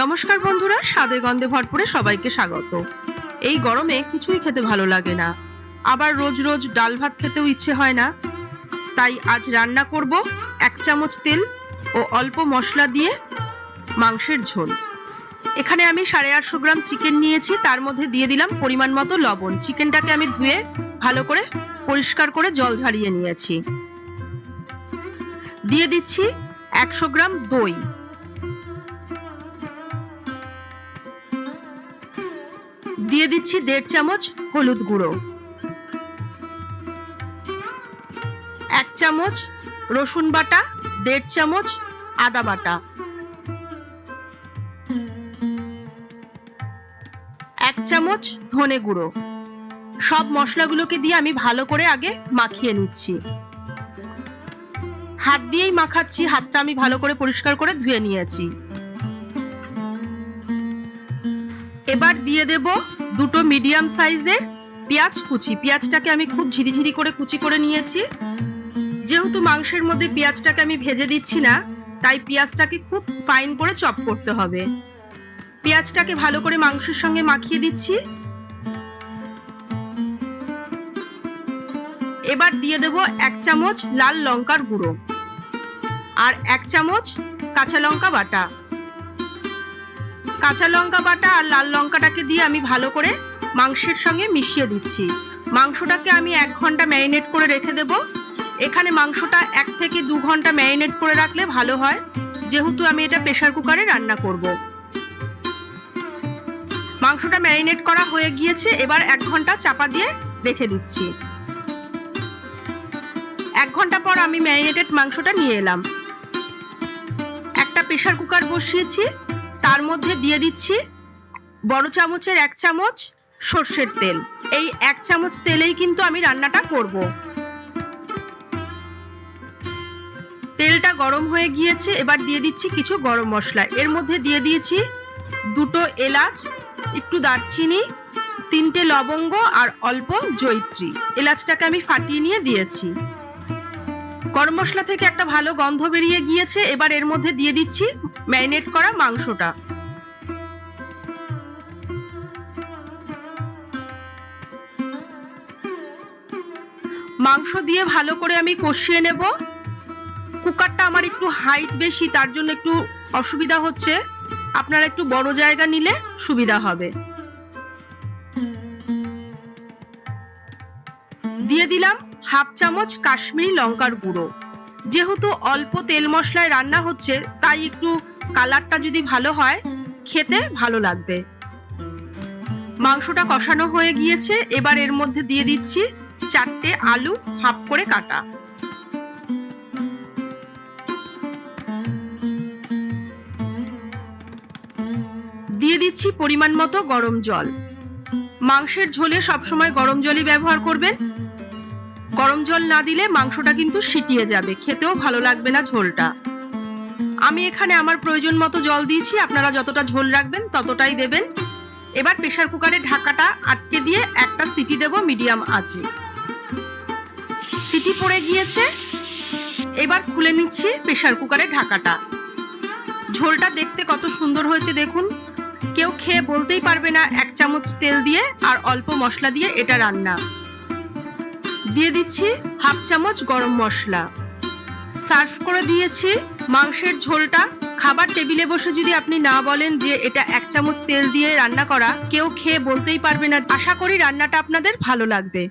নমস্কার বন্ধুরা, স্বাদে গন্ধে ভরপুরে সবাইকে স্বাগত। এই গরমে কিছুই খেতে ভালো লাগে না, আবার রোজ রোজ ডাল ভাত খেতেও ইচ্ছে হয় না। তাই আজ রান্না করব 1 চামচ তেল ও অল্প মশলা দিয়ে মাংসের ঝোল। এখানে আমি 850 গ্রাম চিকেন নিয়েছি, তার মধ্যে দিয়ে দিলাম পরিমাণ মতো লবণ। চিকেনটাকে আমি ধুয়ে ভালো করে পরিষ্কার করে জল ঝরিয়ে নিয়েছি। দিয়ে দিচ্ছি 100 গ্রাম দই, দিয়ে দিচ্ছি 1.5 চামচ হলুদ গুঁড়ো, 1 চামচ রসুন বাটা, 1.5 চামচ আদা বাটা, 1 চামচ ধনে গুঁড়ো। সব মশলাগুলোকে দিয়ে আমি ভালো করে আগে মাখিয়ে নিচ্ছি। হাত দিয়েই মাখাচ্ছি, হাতটা আমি ভালো করে পরিষ্কার করে ধুয়ে নিয়েছি। এবার দিয়ে দেব 2টো মিডিয়াম সাইজের পেঁয়াজ কুচি। পেঁয়াজটাকে আমি খুব ঝিরিঝিরি করে কুচি করে নিয়েছি। যেহেতু মাংসের মধ্যে পেঁয়াজটাকে আমি ভেজে দিচ্ছি না, তাই পেঁয়াজটাকে খুব ফাইন করে চপ করতে হবে। পেঁয়াজটাকে ভালো করে মাংসের সঙ্গে মাখিয়ে দিচ্ছি। এবার দিয়ে দেব 1 চামচ লাল লঙ্কার গুঁড়ো আর 1 চামচ কাঁচা লঙ্কা বাটা। কাঁচা লঙ্কা বাটা আর লাল লঙ্কাটাকে দিয়ে আমি ভালো করে মাংসের সঙ্গে মিশিয়ে দিচ্ছি। মাংসটাকে আমি 1 ঘন্টা ম্যারিনেট করে রেখে দেব। এখানে মাংসটা 1 থেকে 2 ঘন্টা ম্যারিনেট করে রাখলে ভালো হয়, যেহেতু আমি এটা প্রেসার কুকারে রান্না করব। মাংসটা ম্যারিনেট করা হয়ে গিয়েছে, এবার 1 ঘন্টা চাপা দিয়ে রেখে দিচ্ছি। 1 ঘন্টা পর আমি ম্যারিনেটেড মাংসটা নিয়ে এলাম। একটা প্রেসার কুকার বসিয়েছি, তার মধ্যে দিয়ে দিচ্ছি বড় চামচের 1 চামচ সর্ষের তেল। এই 1 চামচ তেলেই কিন্তু আমি রান্নাটা করব। তেলটা গরম হয়ে গিয়েছে, এবার দিয়ে দিচ্ছি কিছু গরম মশলা। এর মধ্যে দিয়ে দিয়েছি 2টো এলাচ, একটু দারচিনি, 3টে লবঙ্গ আর অল্প জয়িত্রী। এলাচটাকে আমি ফাটিয়ে নিয়ে দিয়েছি। গরম মশলা থেকে একটা ভালো গন্ধ বেরিয়ে গিয়েছে। এবার এর মধ্যে দিয়ে দিচ্ছি ম্যারিনেট করা মাংসটা। মাংস দিয়ে ভালো করে আমি কষিয়ে নেব। কুকারটা আমার একটু হাইট বেশি, তার জন্য একটু অসুবিধা হচ্ছে। আপনারা একটু বড় জায়গা নিলে সুবিধা হবে। দিয়ে দিলাম 1/2 চামচ কাশ্মীরি লঙ্কার গুঁড়ো। যেহেতু অল্প তেল মশলায় রান্না হচ্ছে, তাই একটু কালারটা যদি ভালো হয় খেতে ভালো লাগবে। মাংসটা কষানো হয়ে গিয়েছে, এবার এর মধ্যে দিয়ে দিচ্ছি 4টে আলু হাফ করে কাটা। দিয়ে দিচ্ছি পরিমাণ মতো গরম জল। মাংসের ঝোলে সবসময় গরম জলই ব্যবহার করবেন। গরম জল না দিলে মাংসটা কিন্তু সিটিয়ে যাবে, খেতেও ভালো লাগবে না ঝোলটা। আমি এখানে আমার প্রয়োজন মতো জল দিয়েছি, আপনারা যতটা ঝোল রাখবেন ততটাই দেবেন। এবার প্রেসার কুকারে ঢাকাটা আটকে দিয়ে একটা সিটি দেব মিডিয়াম আঁচে। সিটি পড়ে গিয়েছে, এবার খুলে নিচ্ছি প্রেসার কুকারে ঢাকাটা। ঝোলটা দেখতে কত সুন্দর হয়েছে দেখুন। কেউ খেয়ে বলতেই পারবে না 1 চামচ তেল দিয়ে আর অল্প মশলা দিয়ে এটা রান্না। দিয়ে দিচ্ছি 1/2 চামচ গরম মশলা। সার্ভ করে দিয়েছি মাংসের ঝোলটা। খাবার টেবিলে বসে যদি আপনি না বলেন যে এটা 1 চামচ তেল দিয়ে রান্না করা, কেউ খেয়ে বলতেই পারবে না। আশা করি রান্নাটা আপনাদের ভালো লাগবে।